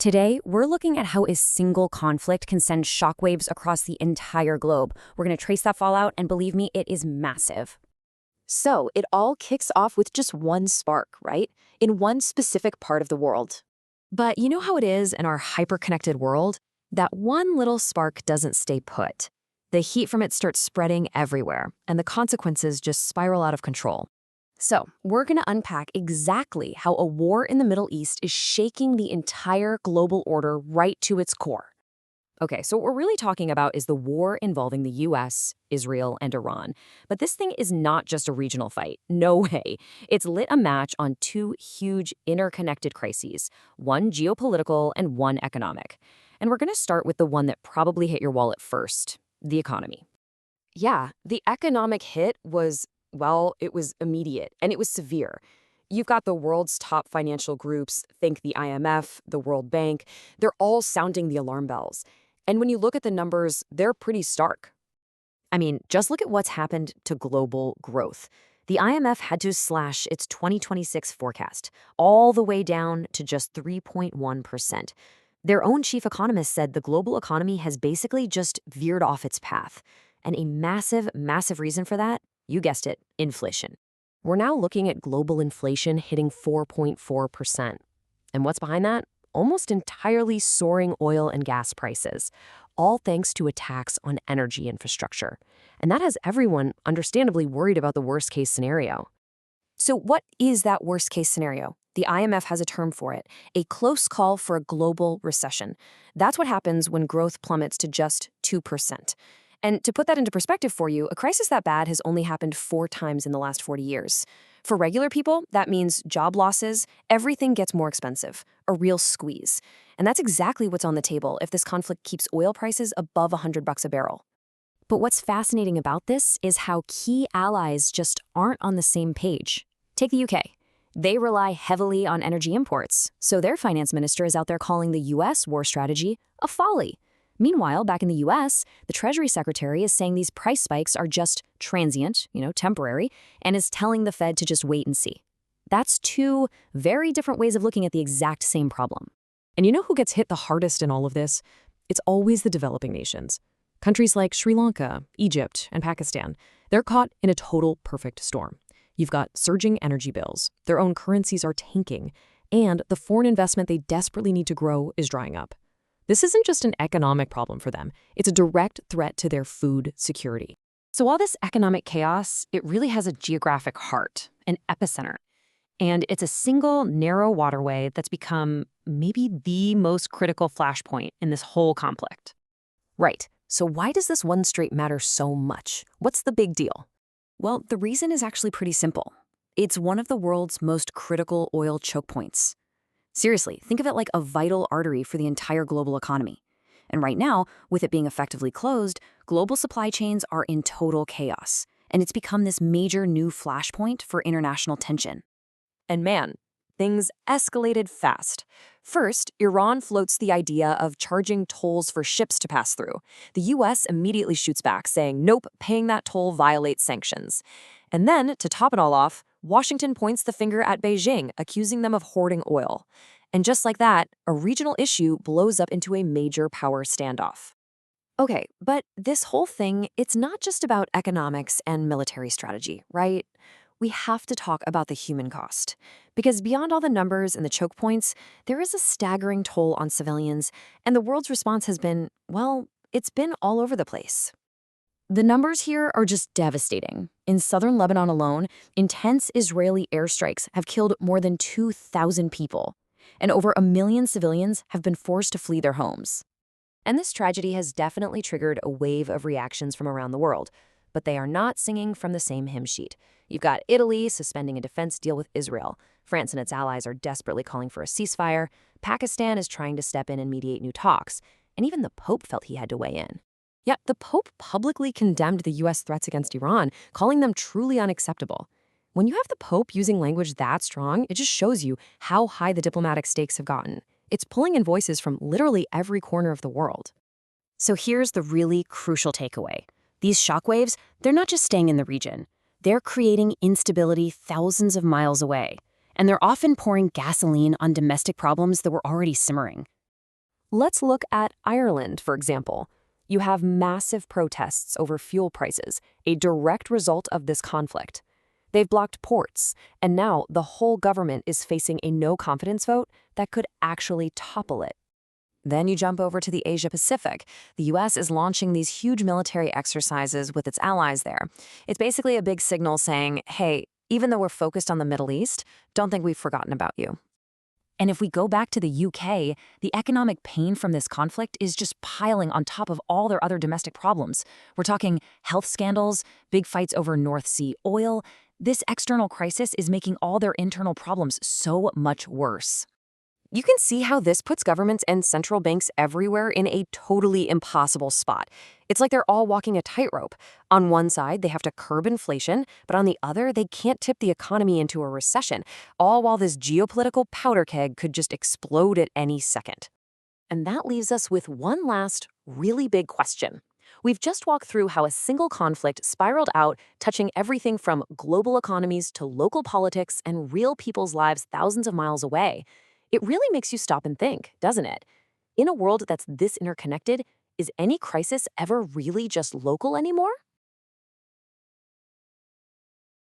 Today, we're looking at how a single conflict can send shockwaves across the entire globe. We're going to trace that fallout, and believe me, it is massive. So it all kicks off with just one spark, right? In one specific part of the world. But you know how it is in our hyper-connected world? That one little spark doesn't stay put. The heat from it starts spreading everywhere, and the consequences just spiral out of control. So we're going to unpack exactly how a war in the Middle East is shaking the entire global order right to its core. Okay, so what we're really talking about is the war involving the US, Israel, and Iran. But this thing is not just a regional fight. No way. It's lit a match on two huge interconnected crises, one geopolitical and one economic. And we're going to start with the one that probably hit your wallet first, the economy. Yeah, the economic hit was, well, it was immediate and it was severe. You've got the world's top financial groups, think the IMF, the World Bank, they're all sounding the alarm bells. And when you look at the numbers, they're pretty stark. I mean, just look at what's happened to global growth. The IMF had to slash its 2026 forecast all the way down to just 3.1%. Their own chief economist said the global economy has basically just veered off its path. And a massive, massive reason for that, you guessed it, inflation. We're now looking at global inflation hitting 4.4%. And what's behind that? Almost entirely soaring oil and gas prices, all thanks to attacks on energy infrastructure. And that has everyone understandably worried about the worst-case scenario. So what is that worst-case scenario? The IMF has a term for it, a close call for a global recession. That's what happens when growth plummets to just 2%. And to put that into perspective for you, a crisis that bad has only happened 4 times in the last 40 years. For regular people, that means job losses, everything gets more expensive, a real squeeze. And that's exactly what's on the table if this conflict keeps oil prices above $100 a barrel. But what's fascinating about this is how key allies just aren't on the same page. Take the UK. They rely heavily on energy imports, so their finance minister is out there calling the US war strategy a folly. Meanwhile, back in the US, the Treasury Secretary is saying these price spikes are just transient, temporary, and is telling the Fed to just wait and see. That's two very different ways of looking at the exact same problem. And you know who gets hit the hardest in all of this? It's always the developing nations. Countries like Sri Lanka, Egypt, and Pakistan, they're caught in a total perfect storm. You've got surging energy bills, their own currencies are tanking, and the foreign investment they desperately need to grow is drying up. This isn't just an economic problem for them, it's a direct threat to their food security. So all this economic chaos, it really has a geographic heart, an epicenter. And it's a single, narrow waterway that's become maybe the most critical flashpoint in this whole conflict. Right. So why does this one strait matter so much? What's the big deal? Well, the reason is actually pretty simple. It's one of the world's most critical oil choke points. Seriously, think of it like a vital artery for the entire global economy. And right now, with it being effectively closed, global supply chains are in total chaos. And it's become this major new flashpoint for international tension. And man, things escalated fast. First, Iran floats the idea of charging tolls for ships to pass through. The US immediately shoots back, saying, nope, paying that toll violates sanctions. And then, to top it all off, Washington points the finger at Beijing, accusing them of hoarding oil. And just like that, a regional issue blows up into a major power standoff. Okay, but this whole thing, it's not just about economics and military strategy, right? We have to talk about the human cost. Because beyond all the numbers and the choke points, there is a staggering toll on civilians, and the world's response has been, well, it's been all over the place. The numbers here are just devastating. In southern Lebanon alone, intense Israeli airstrikes have killed more than 2,000 people, and over 1 million civilians have been forced to flee their homes. And this tragedy has definitely triggered a wave of reactions from around the world, but they are not singing from the same hymn sheet. You've got Italy suspending a defense deal with Israel. France and its allies are desperately calling for a ceasefire. Pakistan is trying to step in and mediate new talks. And even the Pope felt he had to weigh in. Yet the Pope publicly condemned the U.S. threats against Iran, calling them truly unacceptable. When you have the Pope using language that strong, it just shows you how high the diplomatic stakes have gotten. It's pulling in voices from literally every corner of the world. So here's the really crucial takeaway. These shockwaves, they're not just staying in the region. They're creating instability thousands of miles away. And they're often pouring gasoline on domestic problems that were already simmering. Let's look at Ireland, for example. You have massive protests over fuel prices, a direct result of this conflict. They've blocked ports, and now the whole government is facing a no-confidence vote that could actually topple it. Then you jump over to the Asia-Pacific. The US is launching these huge military exercises with its allies there. It's basically a big signal saying, hey, even though we're focused on the Middle East, don't think we've forgotten about you. And if we go back to the UK, the economic pain from this conflict is just piling on top of all their other domestic problems. We're talking health scandals, big fights over North Sea oil. This external crisis is making all their internal problems so much worse. You can see how this puts governments and central banks everywhere in a totally impossible spot. It's like they're all walking a tightrope. On one side, they have to curb inflation, but on the other, they can't tip the economy into a recession, all while this geopolitical powder keg could just explode at any second. And that leaves us with one last, really big question. We've just walked through how a single conflict spiraled out, touching everything from global economies to local politics and real people's lives thousands of miles away. It really makes you stop and think, doesn't it? In a world that's this interconnected, is any crisis ever really just local anymore?